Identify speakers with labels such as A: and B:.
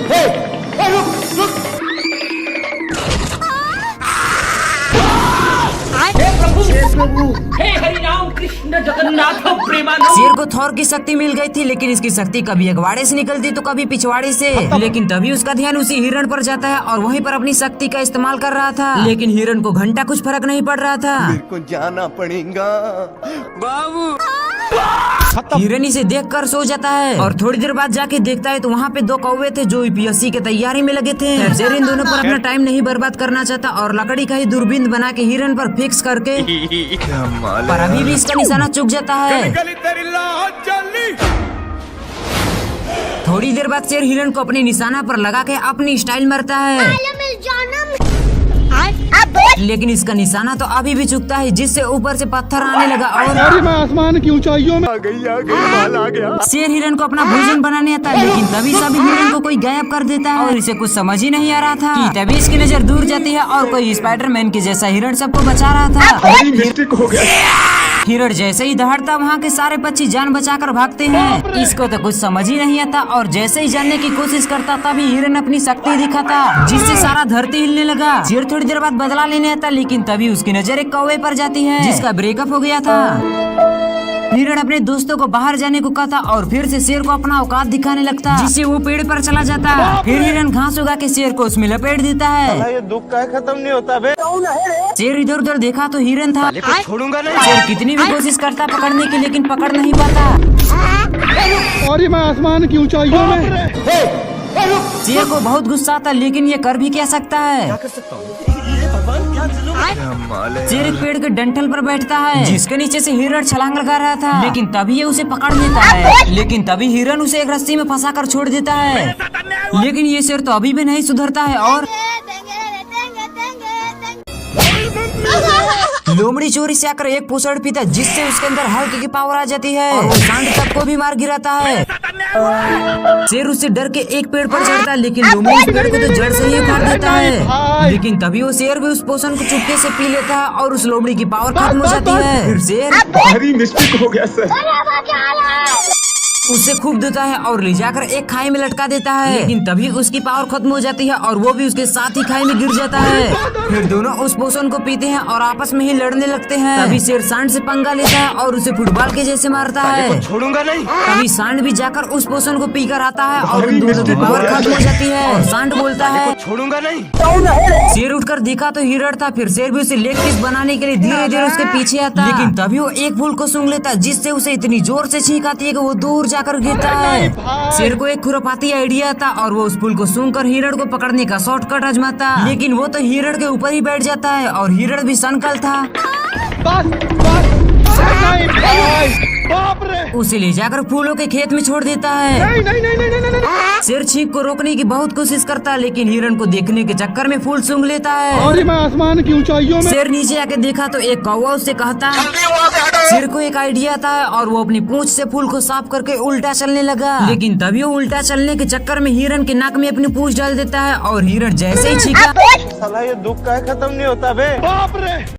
A: हे हरि राम कृष्ण जगन्नाथ प्रेमानंद।
B: शेर को थॉर की शक्ति मिल गई थी, लेकिन इसकी शक्ति कभी अगवाड़े से निकलती तो कभी पिछवाड़े से। लेकिन तभी उसका ध्यान उसी हिरण पर जाता है और वहीं पर अपनी शक्ति का इस्तेमाल कर रहा था। लेकिन हिरण को घंटा कुछ फर्क नहीं पड़ रहा था।
C: मेरे को जाना पड़ेगा बाबू।
B: हिरण इसे देखकर सो जाता है और थोड़ी देर बाद जाके देखता है तो वहाँ पे 2 कौवे थे जो यूपीएससी की तैयारी में लगे थे। शेर इन दोनों पर अपना टाइम नहीं बर्बाद करना चाहता और लकड़ी का ही दूरबीन बना के हिरण पर फिक्स करके, पर अभी भी इसका निशाना चूक जाता है। थोड़ी देर बाद शेर हिरण को अपने निशाना पर लगा के अपनी स्टाइल मारता है, लेकिन इसका निशाना तो अभी भी चुकता है, जिससे ऊपर से पत्थर आने लगा और
C: मैं आसमान की ऊंचाइयों में आ गया।
B: शेर हिरण को अपना भोजन बनाने आता है, लेकिन तभी सभी हिरण को कोई गायब कर देता है और इसे कुछ समझ ही नहीं आ रहा था कि तभी इसकी नजर दूर जाती है और कोई स्पाइडरमैन के जैसा हिरण सबको बचा रहा था।
C: मिस्टेक हो गया।
B: हिरण जैसे ही दहाड़ता वहाँ के सारे पक्षी जान बचाकर भागते हैं। इसको तो कुछ समझ ही नहीं आता और जैसे ही जानने की कोशिश करता तभी हिरण अपनी शक्ति दिखाता, जिससे सारा धरती हिलने लगा। शेर थोड़ी देर बाद बदला लेने आता, लेकिन तभी उसकी नजर एक कौवे पर जाती है जिसका ब्रेकअप हो गया था। हिरण अपने दोस्तों को बाहर जाने को कहता और फिर से शेर को अपना औकात दिखाने लगता, जिससे वो पेड़ पर चला जाता। फिर हिरण घास उगा के शेर को उसमें लपेट देता है।
C: ये दुख का खत्म नहीं होता बे।
B: शेर इधर उधर देखा तो हिरण था।
C: छोड़ूंगा नहीं।
B: शेर कितनी भी कोशिश करता पकड़ने की, लेकिन पकड़ नहीं पाता।
C: और मैं आसमान की ऊंचाइयों में।
B: शेर को बहुत गुस्सा आता, लेकिन ये कर भी क्या सकता है। शेर एक पेड़ के डंठल पर बैठता है जिसके नीचे से हिरण छलांग लगा रहा था, लेकिन तभी ये उसे पकड़ लेता है। लेकिन तभी हिरण उसे एक रस्सी में फंसाकर छोड़ देता है, लेकिन ये शेर तो अभी भी नहीं सुधरता है और लोमड़ी चोरी से आकर एक पूछड़ पीता, जिससे उसके अंदर हल्क की पावर आ जाती है और वो सांड तक को भी मार गिराता है। शेर उससे डर के एक पेड़ पर चढ़ता है, लेकिन लोमड़ी उस पेड़ को तो जड़ से ही उखाड़ देता है। लेकिन तभी वो शेर भी उस पोषण को चुपके से पी लेता है और उस लोमड़ी की पावर खत्म हो जाती है। फिर शेर
C: भारी मिस्टेक हो गया सर।
B: उसे खूब देता है और ले जाकर एक खाई में लटका देता है, लेकिन तभी उसकी पावर खत्म हो जाती है और वो भी उसके साथ ही खाई में गिर जाता है। फिर दोनों उस पोषण को पीते हैं और आपस में ही लड़ने लगते हैं। तभी शेर सांड से पंगा लेता है और उसे फुटबॉल के जैसे मारता है।
C: छोड़ूंगा नहीं।
B: तभी सांड भी जाकर उस पोषण को पीकर आता है और उन दोनों की पावर खत्म हो जाती है और सांड बोलता है
C: छोड़ूंगा नहीं।
B: शेर उठकर देखा तो हिरण था। फिर शेर भी उसे लेग पीस बनाने के लिए धीरे धीरे उसके पीछे आता, लेकिन तभी वो एक फूल को सूंघ लेता, जिससे उसे इतनी जोर से छींक आती है कि वो दूर जाकर गिरता है। शेर को एक खुरापाती आइडिया था और वो उस फूल को सूंघकर हिरण को पकड़ने का शॉर्टकट आजमाता, लेकिन वो तो हिरण के ऊपर ही बैठ जाता है और हिरण भी सनकल था। उसे ले जाकर फूलों के खेत में छोड़ देता है। शेर छींक को रोकने की बहुत कोशिश करता है, लेकिन हिरण को देखने के चक्कर में फूल सूंघ लेता है।
C: और मैं आसमान की ऊंचाइयों में।
B: शेर नीचे आके देखा तो एक कौवा उससे कहता है। शेर को एक आइडिया आता है और वो अपनी पूंछ से फूल को साफ करके उल्टा चलने लगा, लेकिन तभी वो उल्टा चलने के चक्कर में हिरण के नाक में अपनी पूंछ डाल देता है और हिरण जैसे ही छींका,
C: साला ये दुख का खत्म नहीं होता बे। बाप रे।